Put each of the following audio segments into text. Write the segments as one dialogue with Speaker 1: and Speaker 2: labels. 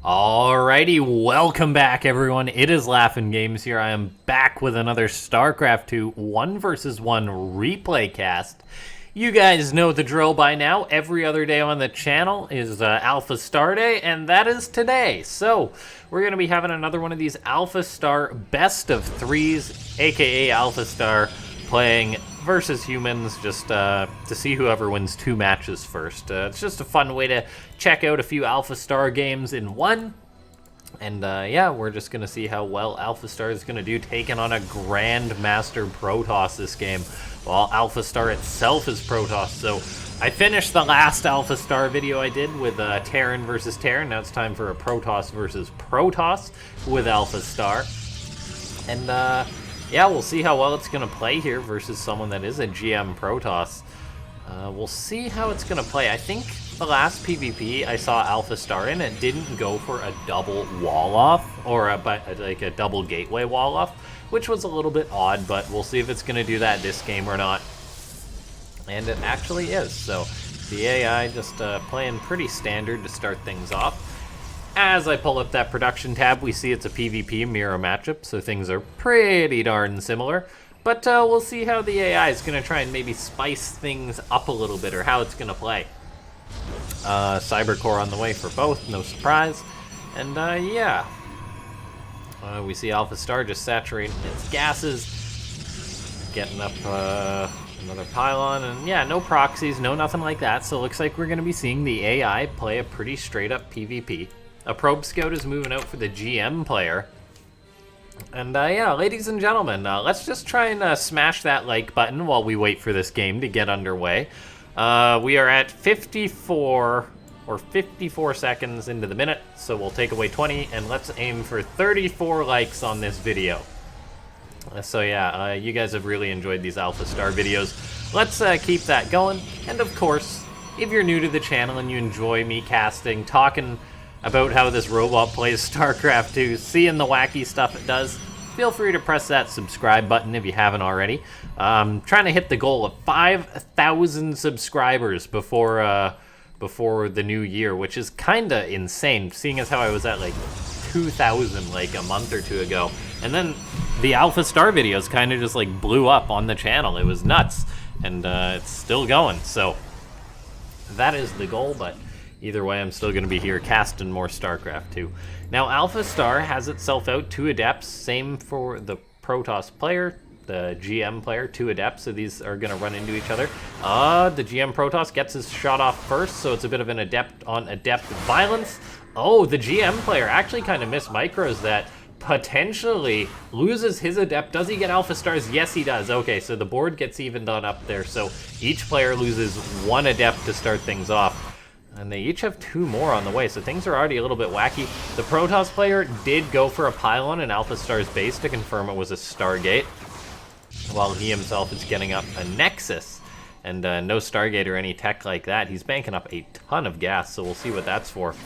Speaker 1: Alrighty, welcome back everyone. It is LaughNgamez here. I am back with another Starcraft 2 1 versus 1 replay cast. You guys know the drill by now. Every other day on the channel is AlphaStar Day, and that is today. So, we're going to be having another one of these AlphaStar best of threes, aka AlphaStar, playing versus humans, just to see whoever wins two matches first. It's just a fun way to check out a few AlphaStar games in one. And yeah, we're just going to see how well AlphaStar is going to do taking on a Grandmaster Protoss this game, while AlphaStar itself is Protoss. So I finished the last AlphaStar video I did with Terran versus Terran. Now it's time for a Protoss versus Protoss with AlphaStar. And yeah, we'll see how well it's going to play here versus someone that is a GM Protoss. We'll see how it's going to play. I think the last PvP I saw AlphaStar in, it didn't go for a double wall-off, or like a double gateway wall-off, which was a little bit odd, but we'll see if it's going to do that this game or not. And it actually is, so the AI just playing pretty standard to start things off. As I pull up that production tab, we see it's a PvP mirror matchup, so things are pretty darn similar. But we'll see how the AI is going to try and maybe spice things up a little bit, or how it's going to play. Cybercore on the way for both, no surprise. And yeah, we see AlphaStar just saturating its gases, getting up another pylon, and yeah, no proxies, no nothing like that. So it looks like we're going to be seeing the AI play a pretty straight up PvP. A probe scout is moving out for the GM player. And yeah, ladies and gentlemen, let's just try and smash that like button while we wait for this game to get underway. We are at 54 seconds into the minute, so we'll take away 20, and let's aim for 34 likes on this video. So yeah, you guys have really enjoyed these AlphaStar videos. Let's keep that going. And of course, if you're new to the channel and you enjoy me casting, talking about how this robot plays StarCraft 2, seeing the wacky stuff it does, feel free to press that subscribe button if you haven't already. Trying to hit the goal of 5,000 subscribers before the new year, which is kinda insane, seeing as how I was at like 2,000 like a month or two ago. And then the AlphaStar videos kind of just like blew up on the channel. It was nuts, and it's still going. So that is the goal, but either way, I'm still going to be here casting more StarCraft 2. Now, AlphaStar has itself out 2 Adepts, same for the Protoss player, the GM player, 2 Adepts, so these are going to run into each other. The GM Protoss gets his shot off first, so it's a bit of an Adept on Adept violence. Oh, the GM player actually kind of missed micros that potentially loses his Adept. Does he get AlphaStars? Yes, he does. Okay, so the board gets evened on up there, so each player loses 1 Adept to start things off. And they each have 2 more on the way, so things are already a little bit wacky. The Protoss player did go for a pylon in AlphaStar's base to confirm it was a Stargate, while he himself is getting up a Nexus. And no Stargate or any tech like that. He's banking up a ton of gas, so we'll see what that's for.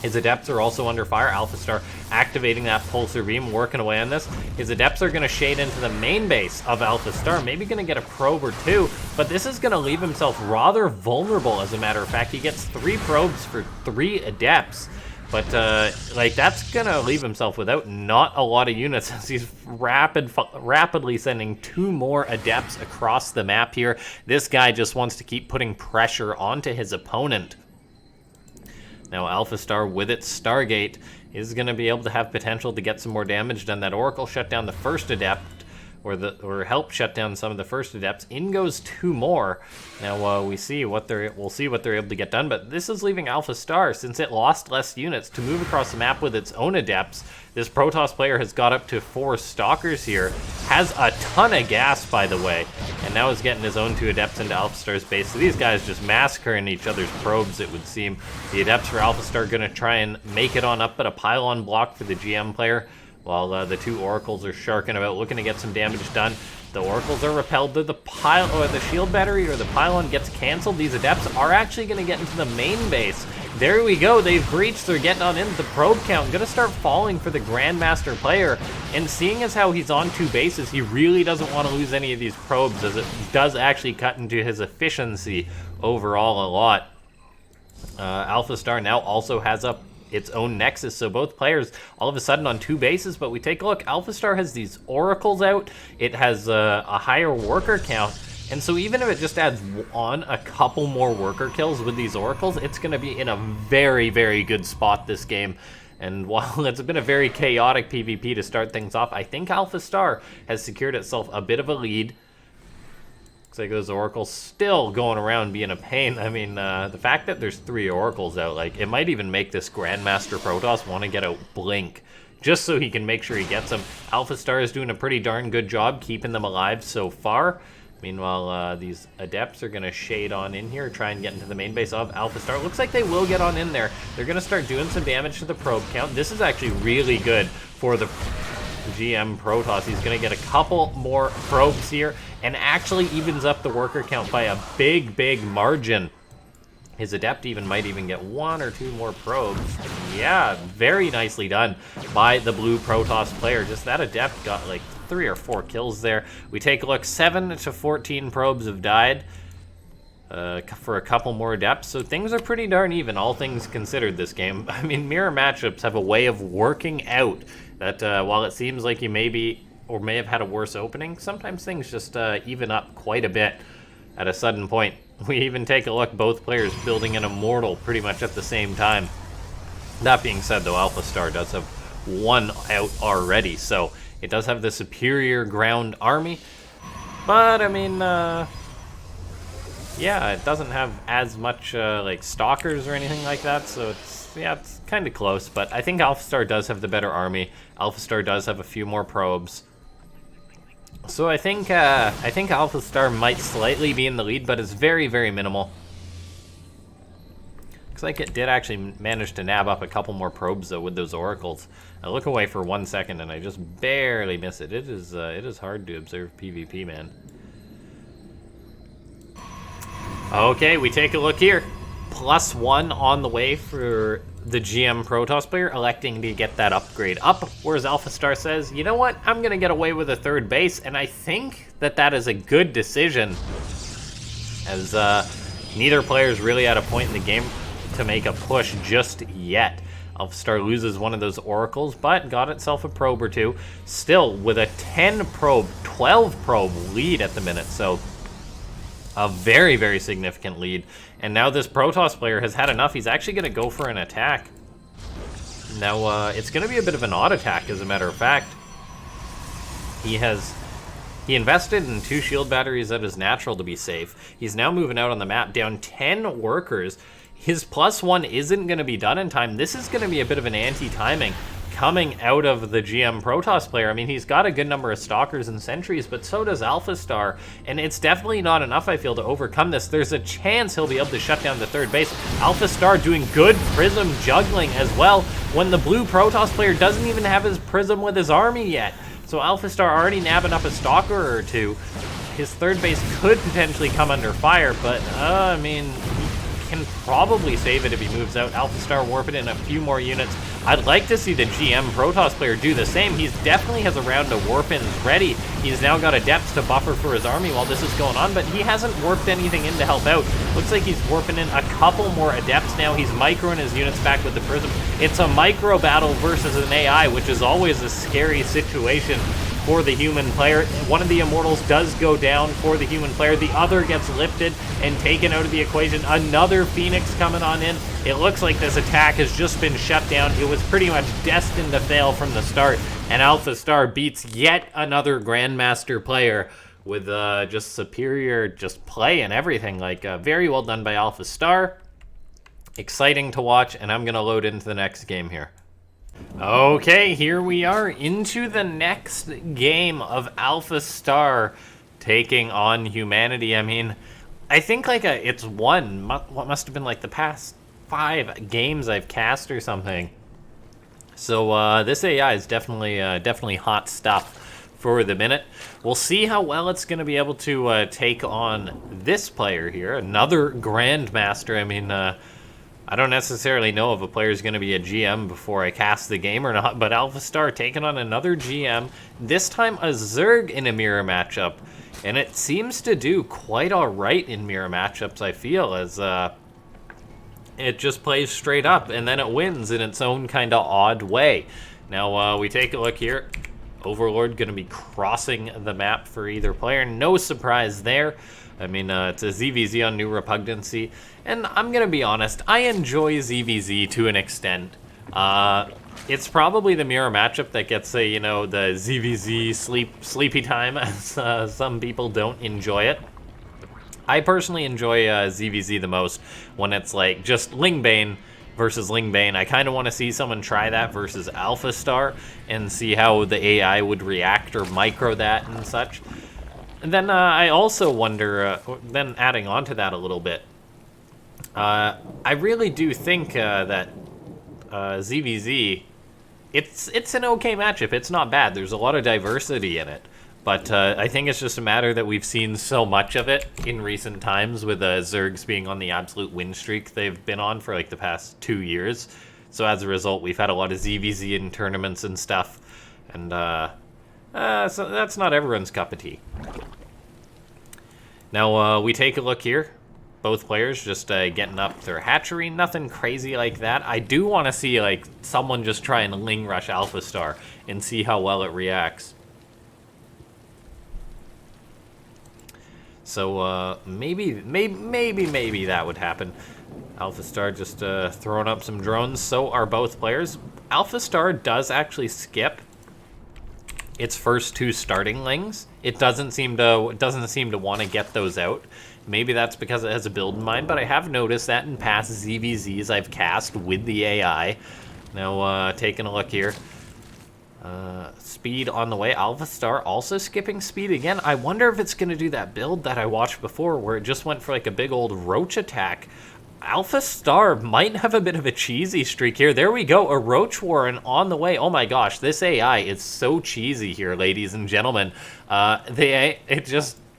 Speaker 1: His Adepts are also under fire. AlphaStar activating that pulsar beam, working away on this. His Adepts are going to shade into the main base of AlphaStar, maybe going to get a probe or 2, but this is going to leave himself rather vulnerable, as a matter of fact. He gets 3 probes for 3 Adepts, but like that's going to leave himself without not a lot of units, as he's rapidly sending 2 more Adepts across the map here. This guy just wants to keep putting pressure onto his opponent. Now, AlphaStar, with its Stargate, is going to be able to have potential to get some more damage done. That Oracle shut down the first Adept, or help shut down some of the first Adepts. In goes 2 more. Now we'll see what they're able to get done, but this is leaving AlphaStar, since it lost less units, to move across the map with its own Adepts. This Protoss player has got up to 4 Stalkers here, has a ton of gas, by the way, and now is getting his own 2 Adepts into AlphaStar's base. So these guys just massacring each other's probes, it would seem. The Adepts for AlphaStar are going to try and make it on up at a pylon block for the GM player, while the 2 Oracles are sharking about, looking to get some damage done. The Oracles are repelled to the the shield battery, or the pylon gets canceled. These Adepts are actually going to get into the main base. There we go, they've breached, they're getting on into the probe count. Gonna start falling for the Grandmaster player, and seeing as how he's on 2 bases, he really doesn't want to lose any of these probes, as it does actually cut into his efficiency overall a lot. AlphaStar now also has up its own nexus. So both players all of a sudden on 2 bases, but we take a look. AlphaStar has these oracles out. It has a higher worker count. And so even if it just adds on a couple more worker kills with these oracles, it's going to be in a very, very good spot this game. And while it's been a very chaotic PvP to start things off, I think AlphaStar has secured itself a bit of a lead. Looks like those oracles still going around being a pain. I mean, the fact that there's 3 oracles out, like, it might even make this Grandmaster Protoss want to get out Blink, just so he can make sure he gets them. AlphaStar is doing a pretty darn good job keeping them alive so far. Meanwhile, these Adepts are going to shade on in here, try and get into the main base of AlphaStar. Looks like they will get on in there. They're going to start doing some damage to the probe count. This is actually really good for the GM Protoss. He's going to get a couple more probes here and actually evens up the worker count by a big, big margin. His Adept might even get 1 or 2 more probes. Yeah, very nicely done by the blue Protoss player. Just that Adept got like 3 or 4 kills there. We take a look, 7 to 14 probes have died for a couple more Adepts. So things are pretty darn even, all things considered this game. I mean, mirror matchups have a way of working out that while it seems like you may have had a worse opening, sometimes things just even up quite a bit at a sudden point. We even take a look, both players building an Immortal pretty much at the same time. That being said, though, AlphaStar does have 1 out already, so it does have the superior ground army. But, I mean, yeah, it doesn't have as much, like, Stalkers or anything like that, so it's kind of close. But I think AlphaStar does have the better army. AlphaStar does have a few more probes. So I think AlphaStar might slightly be in the lead, but it's very, very minimal. Looks like it did actually manage to nab up a couple more probes though with those oracles. I look away for 1 second and I just barely miss it. It is hard to observe PvP, man. Okay, we take a look here. +1 on the way for the GM Protoss player, electing to get that upgrade up, whereas AlphaStar says, you know what, I'm going to get away with a 3rd base, and I think that is a good decision, as neither player is really at a point in the game to make a push just yet. AlphaStar loses one of those oracles, but got itself a probe or 2, still with a 10 probe, 12 probe lead at the minute, so a very, very significant lead. And now this Protoss player has had enough. He's actually going to go for an attack. Now, it's going to be a bit of an odd attack, as a matter of fact. He invested in 2 shield batteries that is natural to be safe. He's now moving out on the map, down 10 workers. His +1 isn't going to be done in time. This is going to be a bit of an anti-timing coming out of the GM Protoss player. I mean, he's got a good number of Stalkers and Sentries, but so does AlphaStar, and it's definitely not enough, I feel, to overcome this. There's a chance he'll be able to shut down the 3rd base. AlphaStar doing good Prism juggling as well, when the blue Protoss player doesn't even have his Prism with his army yet. So AlphaStar already nabbing up a Stalker or 2. His 3rd base could potentially come under fire, but, I mean, can probably save it if he moves out. AlphaStar warping in a few more units. I'd like to see the GM Protoss player do the same. He's definitely has a round of warp-ins ready. He's now got Adepts to buffer for his army while this is going on, but he hasn't warped anything in to help out. Looks like he's warping in a couple more Adepts now. He's microing his units back with the Prism. It's a micro battle versus an AI, which is always a scary situation for the human player. One of the Immortals does go down for the human player. The other gets lifted and taken out of the equation. Another Phoenix coming on in. It looks like this attack has just been shut down. It was pretty much destined to fail from the start, and AlphaStar beats yet another Grandmaster player with just superior play and everything. Like, very well done by AlphaStar. Exciting to watch, and I'm going to load into the next game here. Okay, here we are into the next game of AlphaStar taking on humanity. I mean, I think like it's won what must have been like the past 5 games I've cast or something. So this AI is definitely hot stuff for the minute. We'll see how well it's going to be able to take on this player here, another Grandmaster. I mean, I don't necessarily know if a player is going to be a GM before I cast the game or not, but AlphaStar taking on another GM, this time a Zerg in a mirror matchup, and it seems to do quite all right in mirror matchups, I feel, as it just plays straight up, and then it wins in its own kind of odd way. Now, we take a look here. Overlord going to be crossing the map for either player. No surprise there. I mean, it's a ZVZ on New Repugnancy, and I'm going to be honest, I enjoy ZVZ to an extent. It's probably the mirror matchup that gets, the ZVZ sleepy time, as some people don't enjoy it. I personally enjoy ZVZ the most when it's like just Lingbane versus Lingbane. I kind of want to see someone try that versus AlphaStar and see how the AI would react or micro that and such. And then I also wonder, then adding on to that a little bit, I really do think that ZVZ, it's an okay matchup. It's not bad. There's a lot of diversity in it. But I think it's just a matter that we've seen so much of it in recent times, with Zergs being on the absolute win streak they've been on for like the past 2 years. So as a result, we've had a lot of ZVZ in tournaments and stuff. And so that's not everyone's cup of tea. Now we take a look here. Both players just getting up their hatchery. Nothing crazy like that. I do want to see like someone just try and Ling rush AlphaStar and see how well it reacts. So maybe that would happen. AlphaStar just throwing up some drones. So are both players. AlphaStar does actually skip its first 2 starting lings. It doesn't seem to want to get those out. Maybe that's because it has a build in mind, but I have noticed that in past ZVZs I've cast with the AI. Now taking a look here. Speed on the way. AlphaStar also skipping speed again. I wonder if it's going to do that build that I watched before where it just went for like a big old roach attack. AlphaStar might have a bit of a cheesy streak here. There we go. A roach warren on the way. Oh my gosh, this AI is so cheesy here, ladies and gentlemen.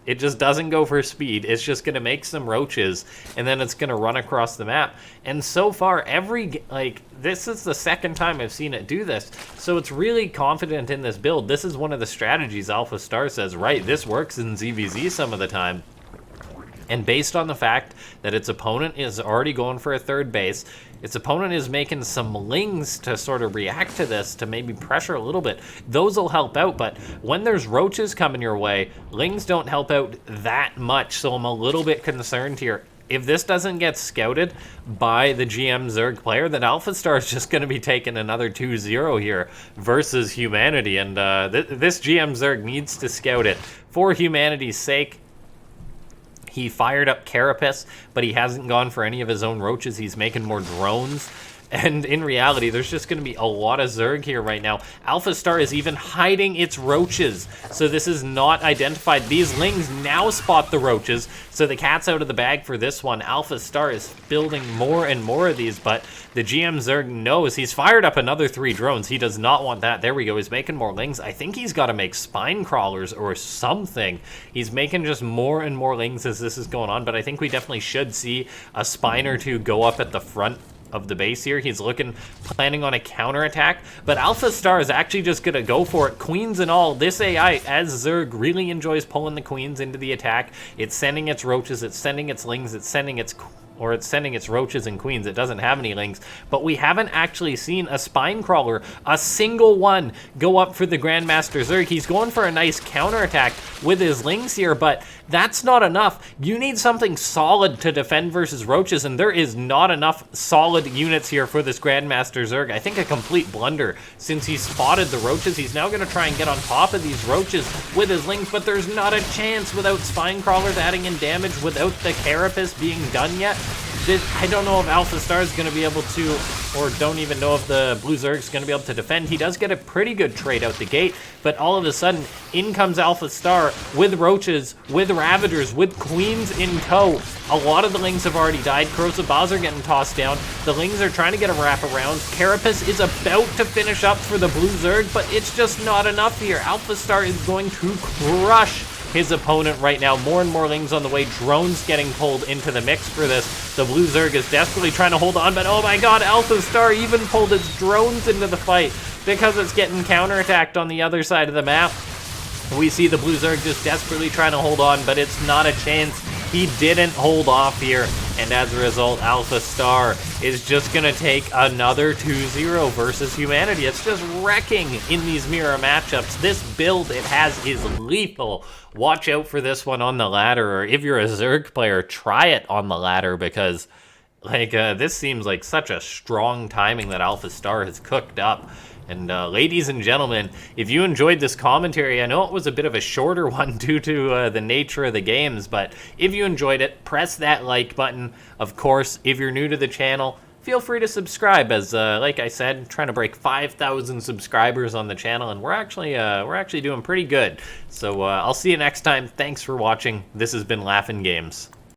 Speaker 1: It just doesn't go for speed. It's just going to make some roaches, and then it's going to run across the map. And so far, this is the second time I've seen it do this. So it's really confident in this build. This is one of the strategies AlphaStar says, right, this works in ZVZ some of the time. And based on the fact that its opponent is already going for a third base, its opponent is making some lings to sort of react to this, to maybe pressure a little bit. Those will help out, but when there's roaches coming your way, lings don't help out that much, so I'm a little bit concerned here. If this doesn't get scouted by the GM Zerg player, then AlphaStar is just going to be taking another 2-0 here versus humanity, and this GM Zerg needs to scout it for humanity's sake. He fired up Carapace, but he hasn't gone for any of his own roaches. He's making more drones. And in reality, there's just going to be a lot of Zerg here right now. AlphaStar is even hiding its roaches. So this is not identified. These lings now spot the roaches. So the cat's out of the bag for this one. AlphaStar is building more and more of these, but the GM Zerg knows. He's fired up another 3 drones. He does not want that. There we go. He's making more lings. I think he's got to make spine crawlers or something. He's making just more and more lings as this is going on, but I think we definitely should see a spine or 2 go up at the front of the base here. He's planning on a counterattack, but AlphaStar is actually just gonna go for it, queens and all. This AI, as Zerg, really enjoys pulling the queens into the attack. It's sending its roaches, it's sending its lings, it's sending its roaches and queens. It doesn't have any lings, but we haven't actually seen a spine crawler, a single one, go up for the Grandmaster Zerg. He's going for a nice counterattack with his lings here, but that's not enough. You need something solid to defend versus roaches, and there is not enough solid units here for this Grandmaster Zerg. I think a complete blunder. Since he spotted the roaches, he's now going to try and get on top of these roaches with his lings, but there's not a chance without spine crawlers adding in damage, without the Carapace being done yet. I don't know if AlphaStar is going to be able to, or don't even know if the Blue Zerg is going to be able to defend. He does get a pretty good trade out the gate, but all of a sudden, in comes AlphaStar with roaches, with Ravagers, with queens in tow. A lot of the lings have already died. Corrosive Bows are getting tossed down. The lings are trying to get a wraparound. Carapace is about to finish up for the Blue Zerg, but it's just not enough here. AlphaStar is going to crush his opponent right now. More and more lings on the way. Drones getting pulled into the mix for this. The Blue Zerg is desperately trying to hold on, but oh my god, AlphaStar even pulled its drones into the fight because it's getting counterattacked on the other side of the map. We see the Blue Zerg just desperately trying to hold on, but it's not a chance. He didn't hold off here, and as a result, AlphaStar is just going to take another 2-0 versus humanity. It's just wrecking in these mirror matchups. This build it has is lethal. Watch out for this one on the ladder, or if you're a Zerg player, try it on the ladder, because like this seems like such a strong timing that AlphaStar has cooked up. And ladies and gentlemen, if you enjoyed this commentary, I know it was a bit of a shorter one due to the nature of the games, but if you enjoyed it, press that like button. Of course, if you're new to the channel, feel free to subscribe, as like I said, I'm trying to break 5,000 subscribers on the channel, and we're actually doing pretty good. So I'll see you next time. Thanks for watching. This has been LaughNgamez.